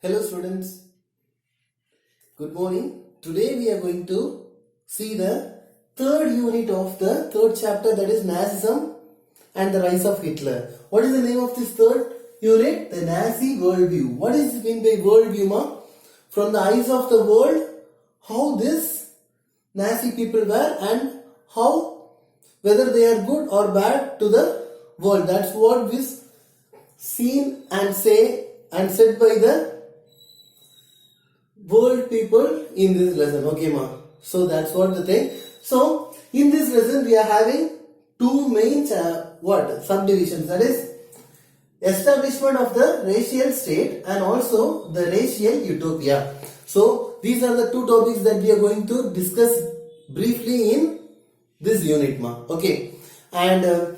Hello students, good morning. Today we are going to see the third unit of the third chapter, that is Nazism and the rise of Hitler. What is the name of this third unit? The Nazi worldview. What is mean by worldview, ma? From the eyes of the world, how this Nazi people were and how, whether they are good or bad to the world. That's what is seen and said by the world people in this lesson. Okay, ma. So that's what the thing. So in this lesson we are having two main subdivisions, that is establishment of the racial state and also the racial utopia. So these are the two topics that we are going to discuss briefly in this unit, ma. Okay. And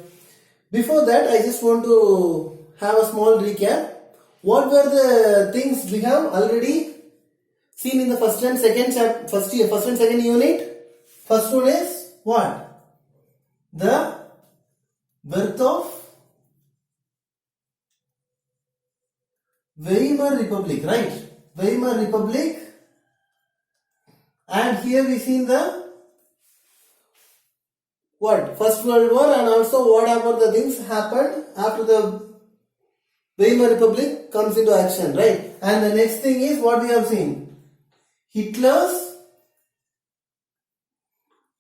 before that, I just want to have a small recap. What were the things we have already seen in the first and second unit? First one is what? The birth of Weimar Republic, right? Weimar Republic. And here we seen the First World War, and also whatever the things happened after the Weimar Republic comes into action, right? And the next thing is what we have seen. Hitler's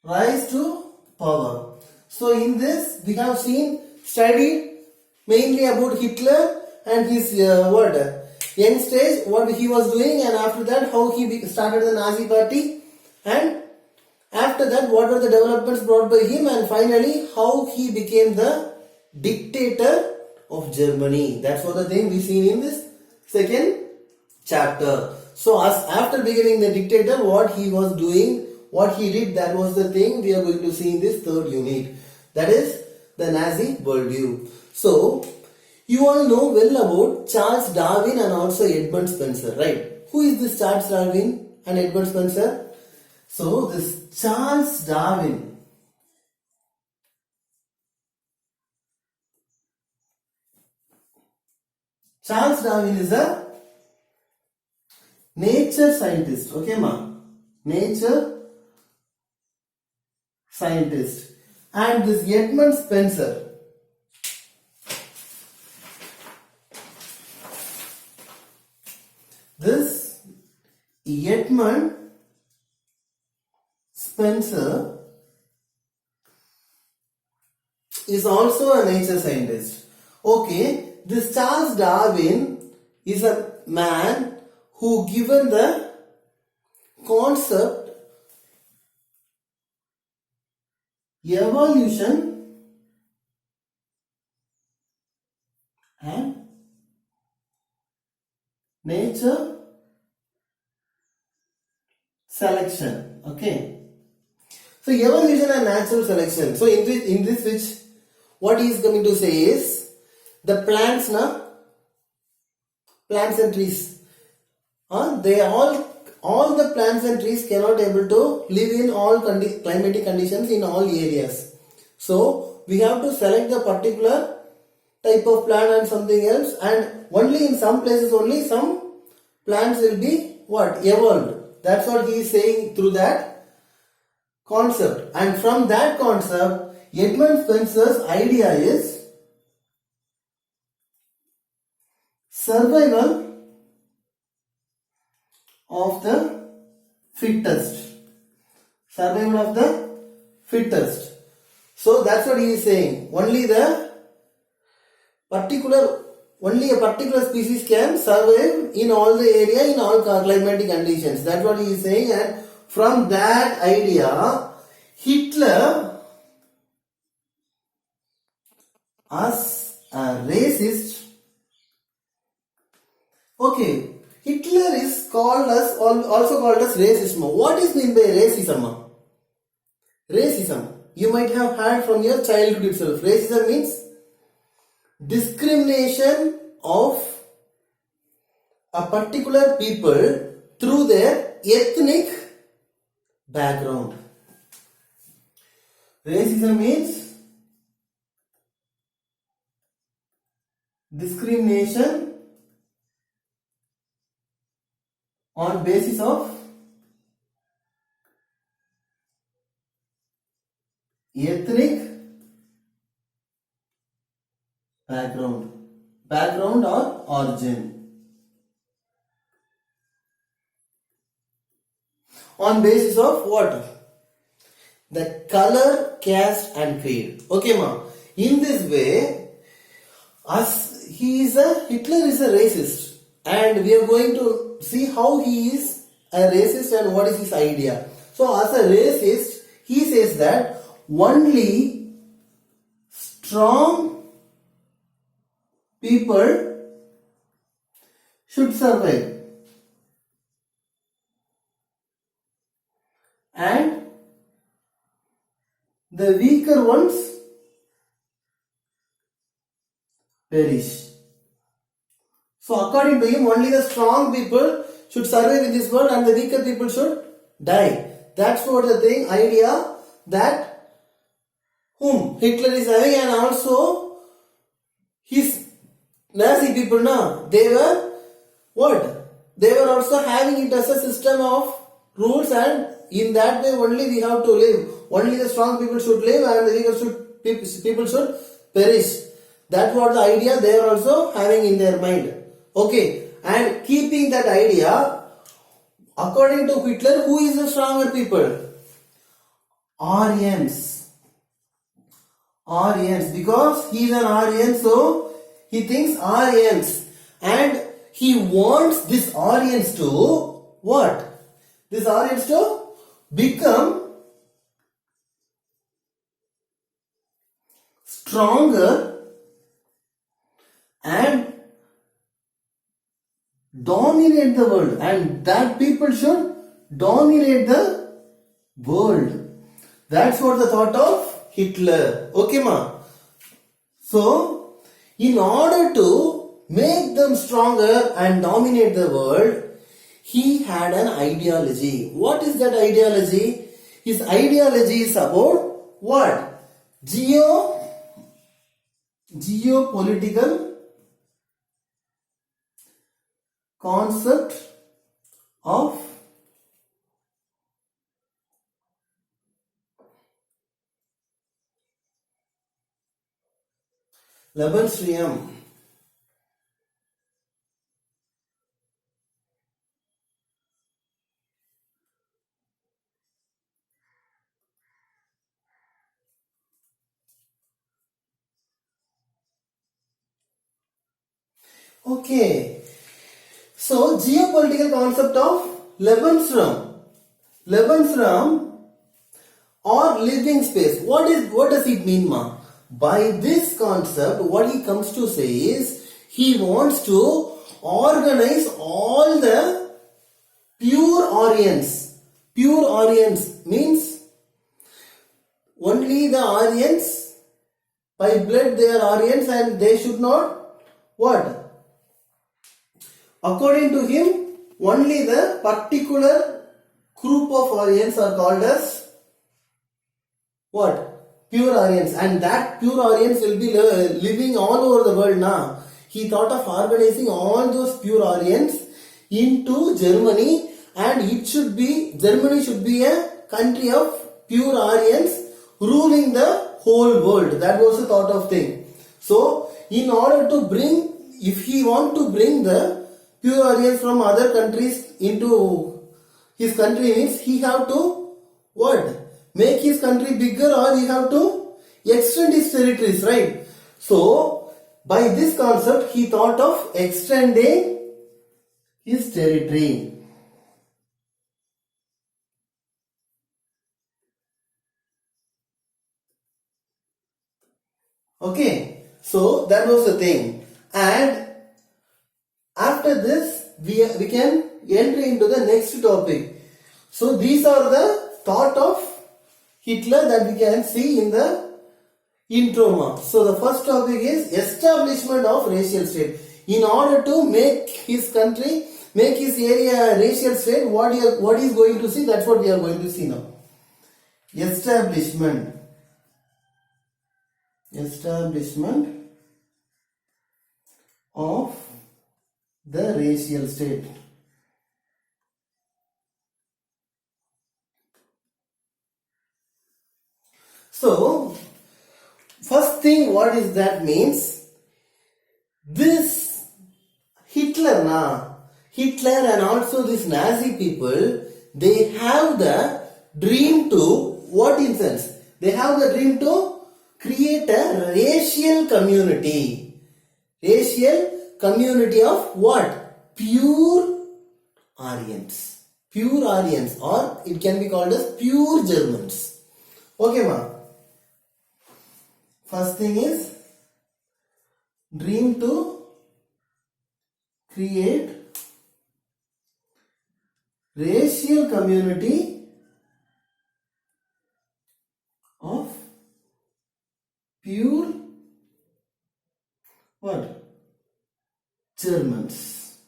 rise to power. So in this we have studied mainly about Hitler and his young stage, what he was doing, and after that how he started the Nazi party, and after that what were the developments brought by him, and finally how he became the dictator of Germany. That's what the thing we seen in this second chapter. So after becoming the dictator, what he was doing, what he did, that was the thing we are going to see in this third unit. That is the Nazi worldview. So you all know well about Charles Darwin and also Edmund Spencer, right? Who is this Charles Darwin and Edmund Spencer? So this Charles Darwin is a nature scientist, okay ma? Nature scientist. And this Edmund Spencer, is also a nature scientist. Okay, this Charles Darwin is a man who given the concept evolution and nature selection. Okay. So evolution and natural selection. So in this which what he is coming to say is the plants and trees. They all the plants and trees cannot able to live in all climatic conditions in all areas. So we have to select the particular type of plant and something else, and only in some places only some plants will be evolved. That's what he is saying through that concept. And from that concept, Edmund Spencer's idea is survival of the fittest. Survival of the fittest. So that's what he is saying. Only a particular species can survive in all the area, in all climatic conditions. That's what he is saying. And from that idea, Hitler, as a racist, okay, Hitler is also called as racism. What is meant by racism? Racism, you might have heard from your childhood itself. Racism means discrimination of a particular people through their ethnic background. Racism means discrimination on basis of ethnic background or origin. On basis of what? The color, caste and creed. Okay ma. In this way, Hitler is a racist, and we are going to see how he is a racist and what is his idea. So as a racist, he says that only strong people should survive and the weaker ones perish. So according to him, only the strong people should survive in this world and the weaker people should die. That's what the thing, idea that whom Hitler is having, and also his Nazi people, they were what? They were also having it as a system of rules, and in that way only we have to live. Only the strong people should live and the weaker people should perish. That's what the idea they are also having in their mind. Okay, and keeping that idea, according to Hitler, who is the stronger people? Aryans. Because he is an Aryan, so he thinks Aryans, and he wants this Aryans to what? This Aryans to become stronger and dominate the world, and that people should dominate the world. That's what the thought of Hitler. Okay ma. So in order to make them stronger and dominate the world, he had an ideology. What is that ideology? His ideology is about what? Geopolitical concept of Lebensraum. Okay. So, geopolitical concept of Lebensraum or living space. What does it mean, ma? By this concept, what he comes to say is, he wants to organize all the pure Aryans. Pure Aryans means only the Aryans, by blood they are Aryans, and they should not what? According to him, only the particular group of Aryans are called as what? Pure Aryans, and that pure Aryans will be living all over the world now. He thought of organizing all those pure Aryans into Germany, and Germany should be a country of pure Aryans ruling the whole world. That was the thought of thing. So, in order to if he want to bring the pure Aryans from other countries into his country, means he have to what? Make his country bigger, or he have to extend his territories, right? So, by this concept, he thought of extending his territory. Okay, so that was the thing. And after this, we can enter into the next topic. So, these are the thought of Hitler that we can see in the intro. So the first topic is establishment of racial state. In order to make his country, make his area a racial state, what is going to see? That's what we are going to see now. Establishment of the racial state. So, first thing, what is that means? This Hitler and also these Nazi people, they have the dream to, what in sense? They have the dream to create a racial community. Racial community of what? Pure Aryans. Pure Aryans, or it can be called as pure Germans. Okay, ma. First thing is dream to create racial community of pure what? Germans.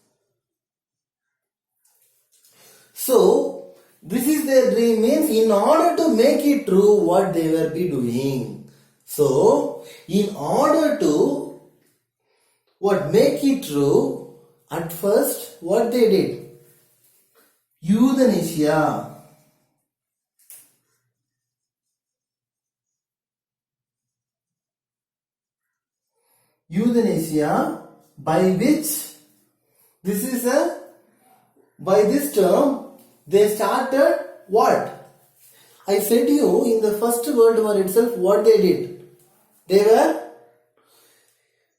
So this is their dream, means in order to make it true, what they will be doing. So in order to what make it true, at first what they did? Euthanasia. Euthanasia, by which by this term they started what? I said to you in the First World War itself what they did. They were,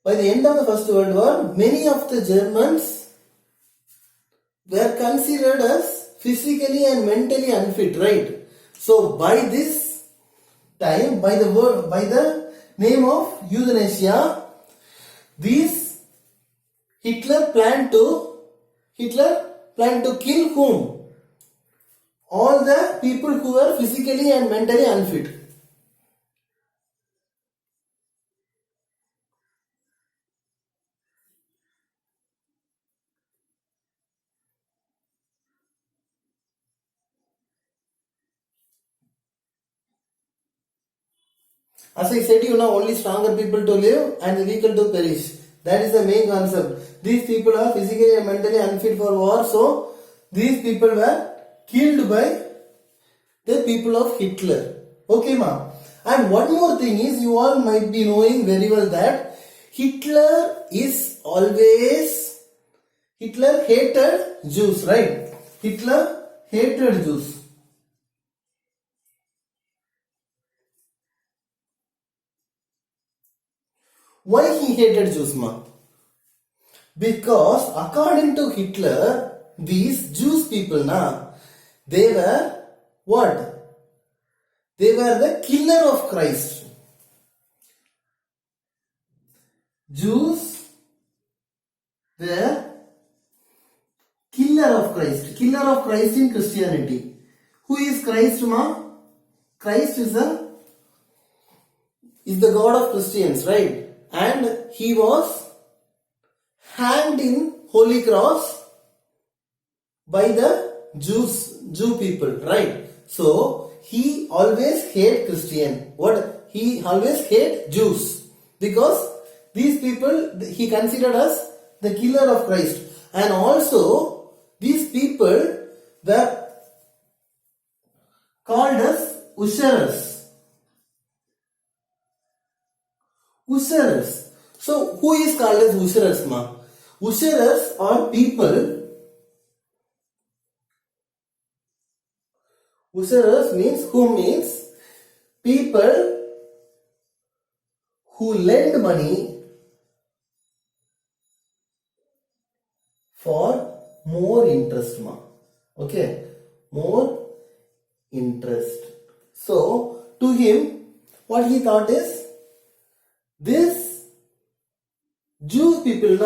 by the end of the First World War, many of the Germans were considered as physically and mentally unfit, right? So by this time, by the name of euthanasia, Hitler planned to kill whom? All the people who were physically and mentally unfit. As I said, only stronger people to live and the weaker to perish. That is the main concept. These people are physically and mentally unfit for war, so these people were killed by the people of Hitler. Okay, ma. And one more thing is, you all might be knowing very well that Hitler hated Jews, right? Hitler hated Jews. Why he hated Jews, ma? Because according to Hitler, these Jews people, they were what? They were the killer of Christ. Jews were killer of Christ. Killer of Christ in Christianity. Who is Christ, ma? Christ is the God of Christians, right? And he was hanged in Holy Cross by the Jew people, right? So he always hate Christian. What? He always hate Jews because these people he considered as the killer of Christ, and also these people were called as usherers. Usherers. So who is called as usherers, ma? Usherers are people. Usherers means people who lend money for more interest, ma. Okay, more interest. So to him, what he thought is, this Jews people,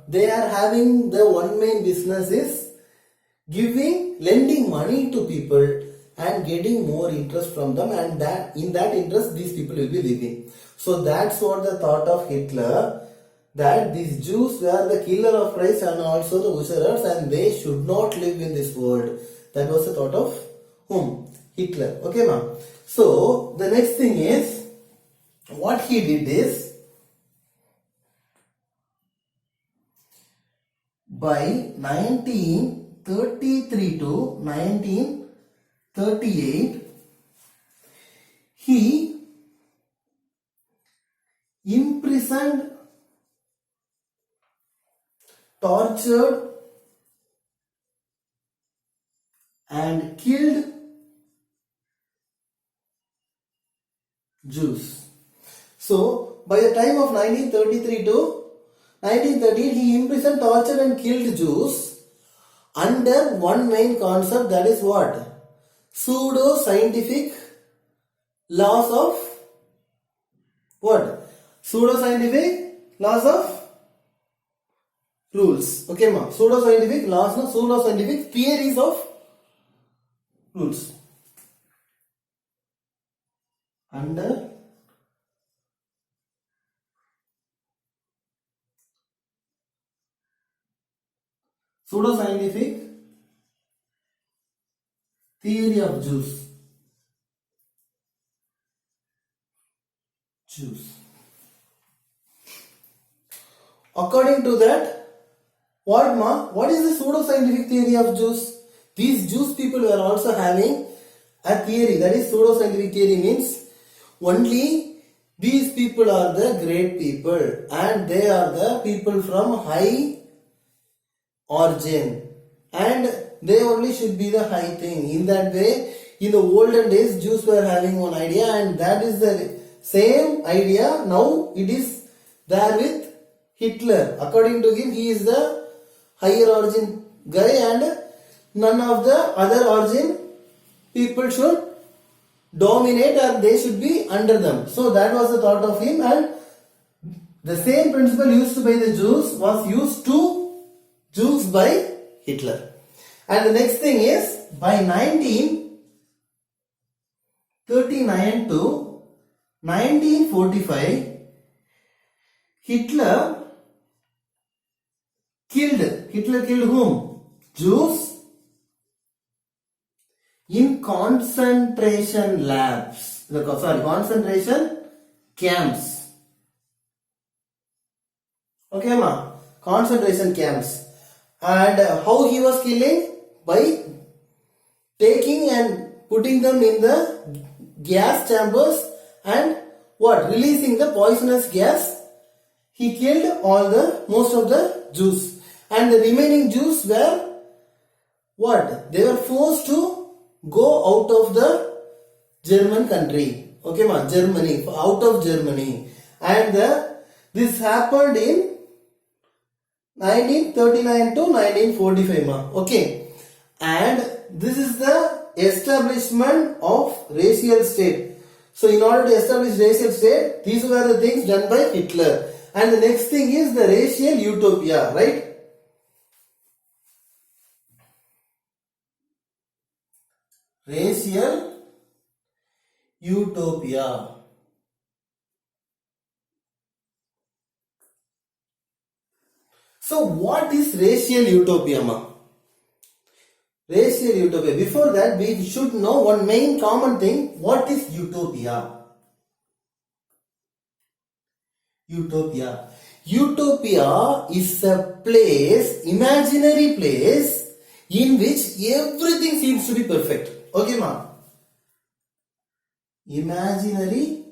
they are having the one main business is lending money to people and getting more interest from them, and that in that interest these people will be living. So that's what the thought of Hitler, that these Jews were the killer of Christ and also the usurers, and they should not live in this world. That was the thought of whom? Hitler. Okay, ma'am. So the next thing is, what he did is, by 1933 to 1938, he imprisoned, tortured and killed Jews. So, by the time of 1933 to 1913, he imprisoned, tortured and killed Jews under one main concept, that is what? Pseudo-scientific laws of what? Pseudo-scientific laws of rules. Okay, ma. Pseudo-scientific laws, no? Pseudo-scientific theories of rules. Under pseudo-scientific theory of Jews. According to that, what is the pseudo-scientific theory of Jews? These Jews people were also having a theory, that is pseudo-scientific theory means only these people are the great people and they are the people from high origin and they only should be the high thing. In that way, in the olden days, Jews were having one idea and that is the same idea. Now it is there with Hitler. According to him, he is the higher origin guy and none of the other origin people should dominate or they should be under them. So that was the thought of him and the same principle used by the Jews was used to Jews by Hitler. And the next thing is by 1939 to 1945 Hitler killed whom? Jews in concentration labs. Concentration camps. Okay, ma? Concentration camps. And how he was killing? By taking and putting them in the gas chambers and what? Releasing the poisonous gas. He killed most of the Jews. And the remaining Jews were what? They were forced to go out of the German country. Okay, ma? Germany. Out of Germany. And this happened in 1939 to 1945, ma. Okay. And this is the establishment of racial state. So in order to establish racial state, these were the things done by Hitler. And the next thing is the racial utopia, right? Racial utopia. So what is racial utopia, ma? Racial utopia. Before that, we should know one main common thing. What is utopia? Utopia. Utopia is a place, imaginary place, in which everything seems to be perfect. Okay, ma? Imaginary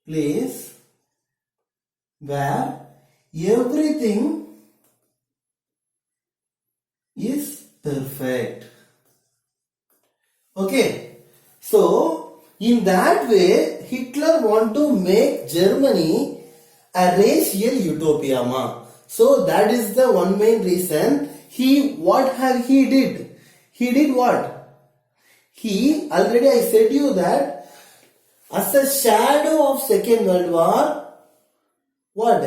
place where everything is perfect. Okay. So, in that way, Hitler want to make Germany a racial utopia, ma. So, that is the one main reason. What he did? He did what? Already I said you that as a shadow of Second World War, what?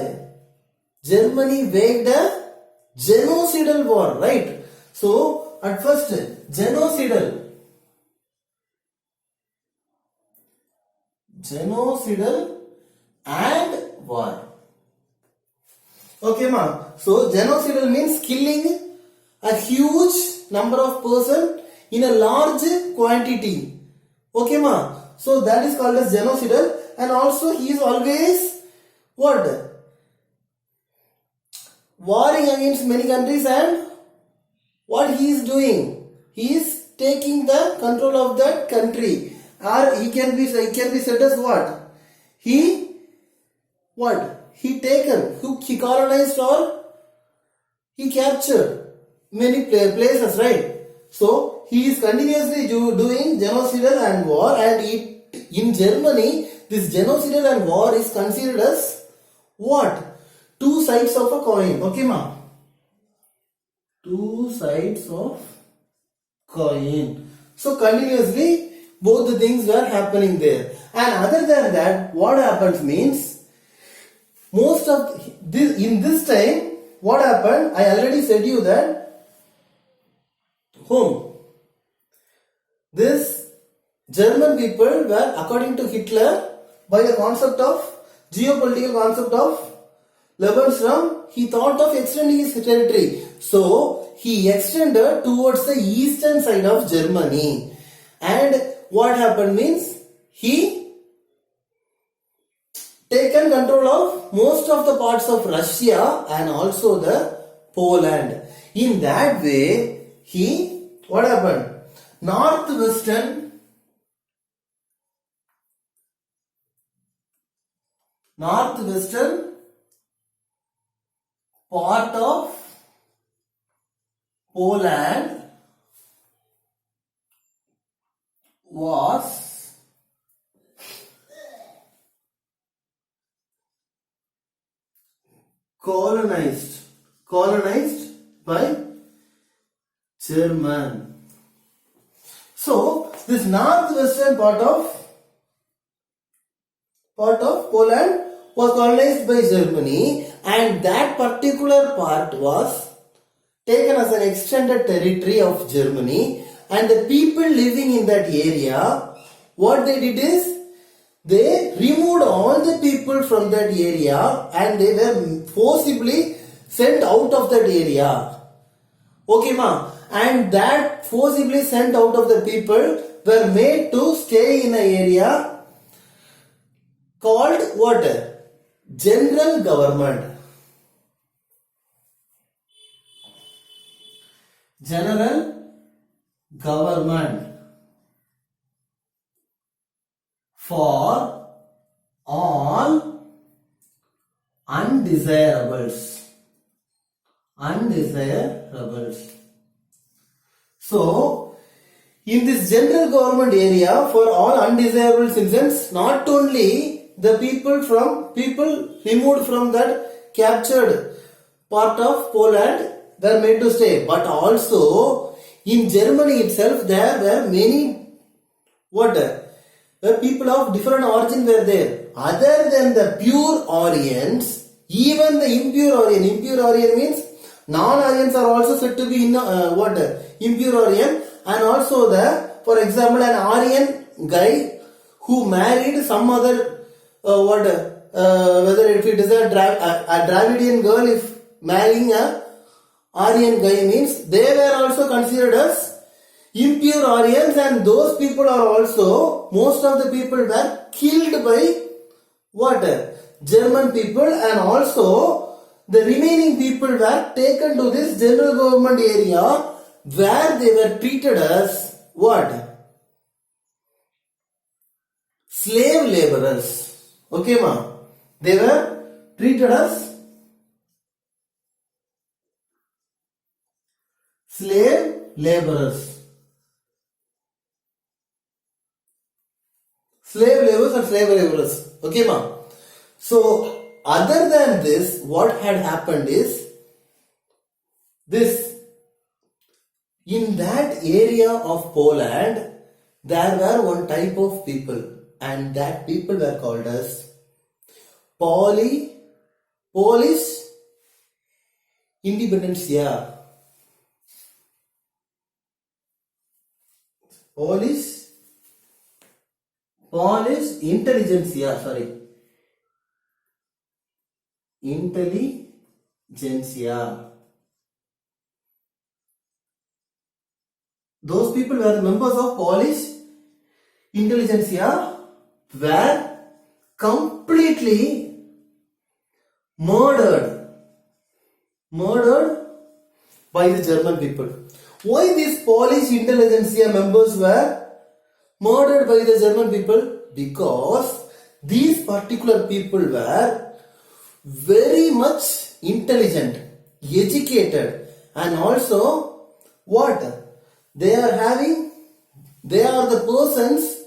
Germany waged a genocidal war, right? So, at first, genocidal and war. Okay, ma. So, genocidal means killing a huge number of person in a large quantity. Okay, ma. So, that is called as genocidal. And also, he is always what? Warring against many countries and what he is doing? He is taking the control of that country. Or he can be said as what? he what? He taken, he colonized or he captured many places, right? So he is continuously doing genocidal and war, and in Germany, this genocidal and war is considered as what? Two sides of a coin. Okay, ma? Two sides of coin. So continuously both the things were happening there. And other than that, what happens means most of this, in this time, what happened? I already said you that whom? This German people were, according to Hitler, by the concept of geopolitical concept of Lebensraum, he thought of extending his territory. So he extended towards the eastern side of Germany. And what happened means he taken control of most of the parts of Russia and also the Poland. In that way, he, what happened? Northwestern part of Poland was colonized by German. So this northwestern part of Poland was colonized by Germany, and that particular part was taken as an extended territory of Germany, and the people living in that area, what they did is they removed all the people from that area and they were forcibly sent out of that area. Okay, ma? And that forcibly sent out of the people were made to stay in an area called what? General government. General government for all undesirables. So, in this general government area for all undesirable citizens, not only the people removed from that captured part of Poland were made to stay, but also in Germany itself there were many the people of different origin were there. Other than the pure Aryans, even the impure Aryan means non-Aryans are also said to be in impure Aryan, and also for example, an Aryan guy who married some other whether if it is a Dravidian girl, if marrying a Aryan guy means they were also considered as impure Aryans, and those people are also, most of the people were killed by German people, and also the remaining people were taken to this general government area where they were treated as slave laborers. Okay, ma? They were treated as slave laborers. Slave laborers and slave laborers. Okay, ma? So, other than this, what had happened is this. In that area of Poland, there were one type of people, and that people were called as Polish Intelligentsia. Polish Intelligentsia, Intelligentsia. Those people were members of Polish Intelligentsia, were completely murdered by the German people. Why these Polish Intelligentsia members were murdered by the German people? Because these particular people were very much intelligent, educated, and also what? They are the persons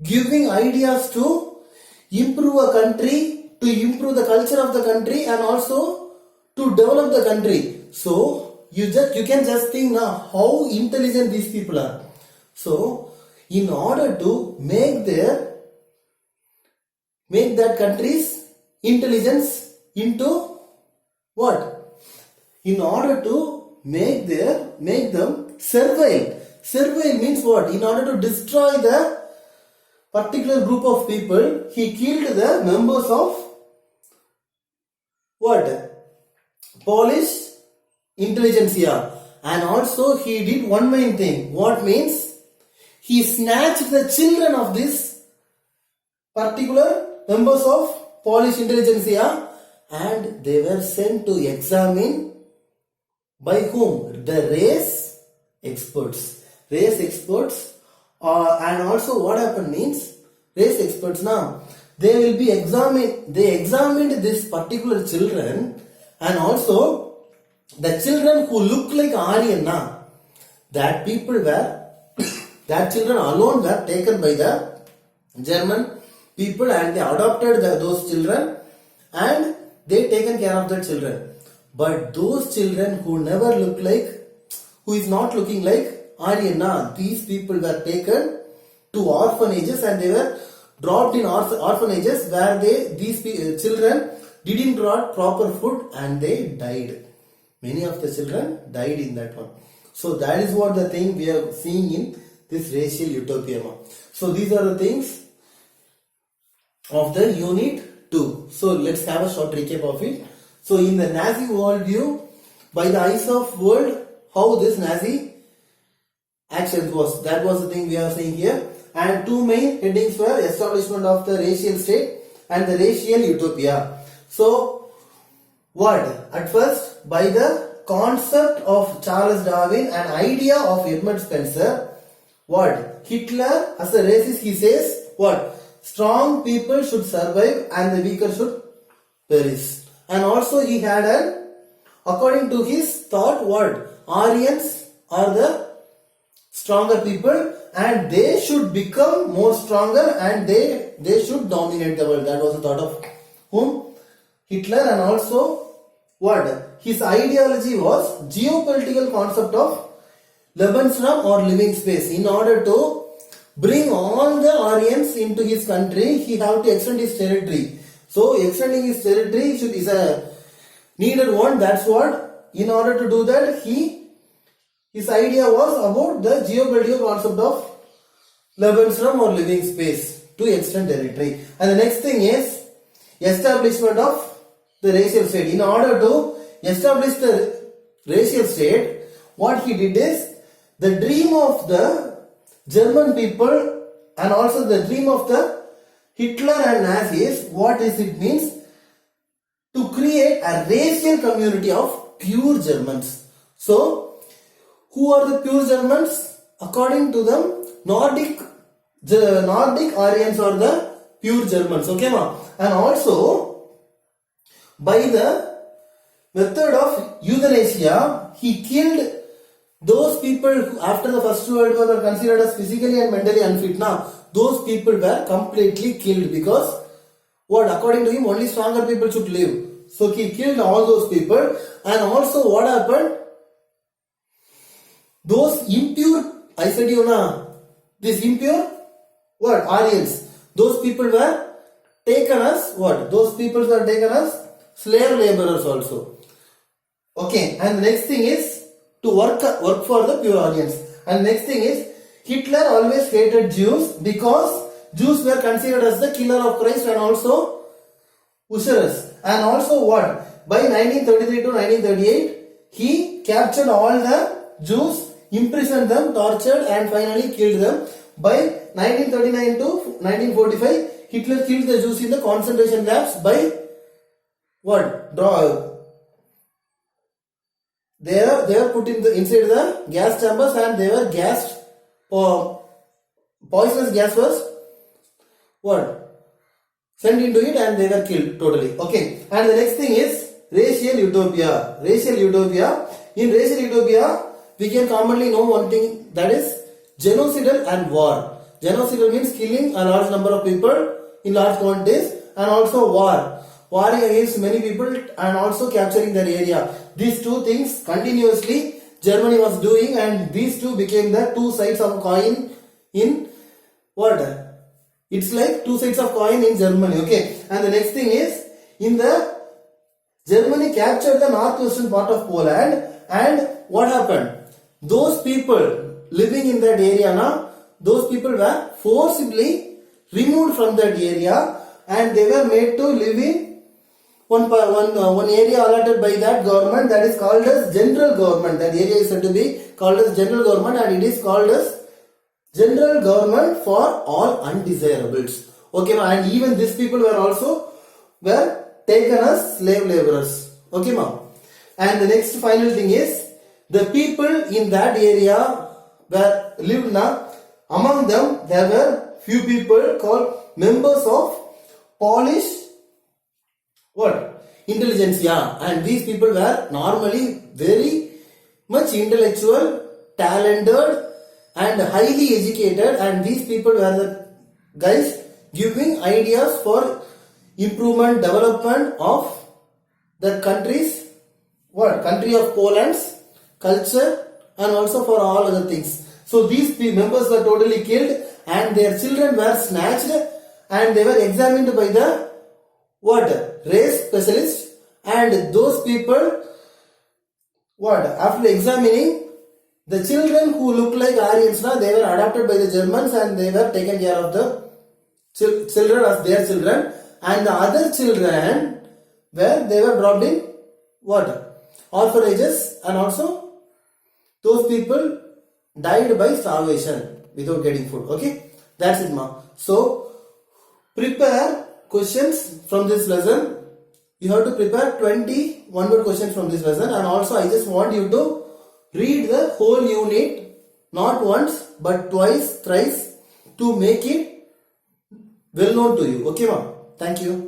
giving ideas to improve a country, to improve the culture of the country, and also to develop the country. So you can just think now how intelligent these people are. So in order to make that country's intelligence into what? In order to make them servile. Servile means what? In order to destroy the particular group of people, he killed the members of what? Polish intelligentsia. And also he did one main thing. What means? He snatched the children of this particular members of Polish intelligentsia and they were sent to examine by whom? The race experts. Race experts and also what happened means race experts now they will be examined. They examined this particular children and also the children who look like Aryan now that people were that children alone were taken by the German people and they adopted those children and they taken care of the children. But those children who never look like, who is not looking like Aryan, these people were taken to orphanages and they were dropped in orphanages where these children didn't got proper food and they died. Many of the children died in that one. So that is what the thing we are seeing in this racial utopia. So these are the things of the Unit 2. So let's have a short recap of it. So in the Nazi worldview, by the eyes of world, how this Nazi actions was. That was the thing we are saying here. And two main headings were establishment of the racial state and the racial utopia. So what? At first, by the concept of Charles Darwin and idea of Edmund Spencer, what? Hitler as a racist, he says what? Strong people should survive and the weaker should perish. And also he had according to his thought, what? Aryans are the stronger people and they should become more stronger and they should dominate the world. That was the thought of whom? Hitler. And also what? His ideology was geopolitical concept of Lebensraum or living space. In order to bring all the Aryans into his country, he have to extend his territory. So extending his territory is a needed one. That's what. In order to do that, his idea was about the geopolitical concept of Lebensraum or living space to extend territory. And the next thing is establishment of the racial state. In order to establish the racial state, what he did is the dream of the German people and also the dream of the Hitler and Nazis, what is it means? To create a racial community of pure Germans. So, who are the pure Germans? According to them, Nordic Aryans are the pure Germans. Okay, ma? And also, by the method of euthanasia, he killed those people who after the First World War were considered as physically and mentally unfit. Now, those people were completely killed because what? According to him, only stronger people should live. So he killed all those people. And also what happened? Those impure, I said you know, this impure, what? Aryans. Those people were taken as what? Those people were taken as slave laborers also. Okay, and the next thing is to work for the pure Aryans. And next thing is Hitler always hated Jews because Jews were considered as the killer of Christ and also usurers. And also what? By 1933 to 1938, he captured all the Jews, imprisoned them, tortured and finally killed them. By 1939 to 1945, Hitler killed the Jews in the concentration camps by what? They were put inside the gas chambers and they were gassed. Poisonous gas was what? sent into it and they were killed totally. Okay. And the next thing is racial utopia. Racial utopia. In racial utopia, we can commonly know one thing, that is genocidal and war. Genocidal means killing a large number of people in large quantities, and also war. Warring against many people and also capturing their area. These two things continuously Germany was doing, and these two became the two sides of a coin in what? It's like two sides of coin in Germany. Okay. And the next thing is, in the Germany captured the northwestern part of Poland, and what happened? Those people living in that area now, those people were forcibly removed from that area and they were made to live in one area allotted by that government, that is called as general government. That area is said to be called as general government, and it is called as general government for all undesirables. Okay, ma, and even these people were taken as slave laborers. Okay, ma. And the next final thing is, the people in that area were lived now. Among them, there were few people called members of Polish intelligentsia, and these people were normally very much intellectual, talented and highly educated, and these people were the guys giving ideas for improvement, development of the country of Poland's culture and also for all other things. So these members were totally killed and their children were snatched and they were examined by the race specialist, and those people after examining the children who looked like Aryans, they were adopted by the Germans and they were taken care of the children as their children, and the other children they were dropped in orphanages, and also those people died by starvation without getting food. Okay, that's it, ma. So prepare questions from this lesson. You have to prepare 20 one-word questions from this lesson, and also I just want you to read the whole unit not once but twice, thrice, to make it well known to you. Okay, ma. Thank you.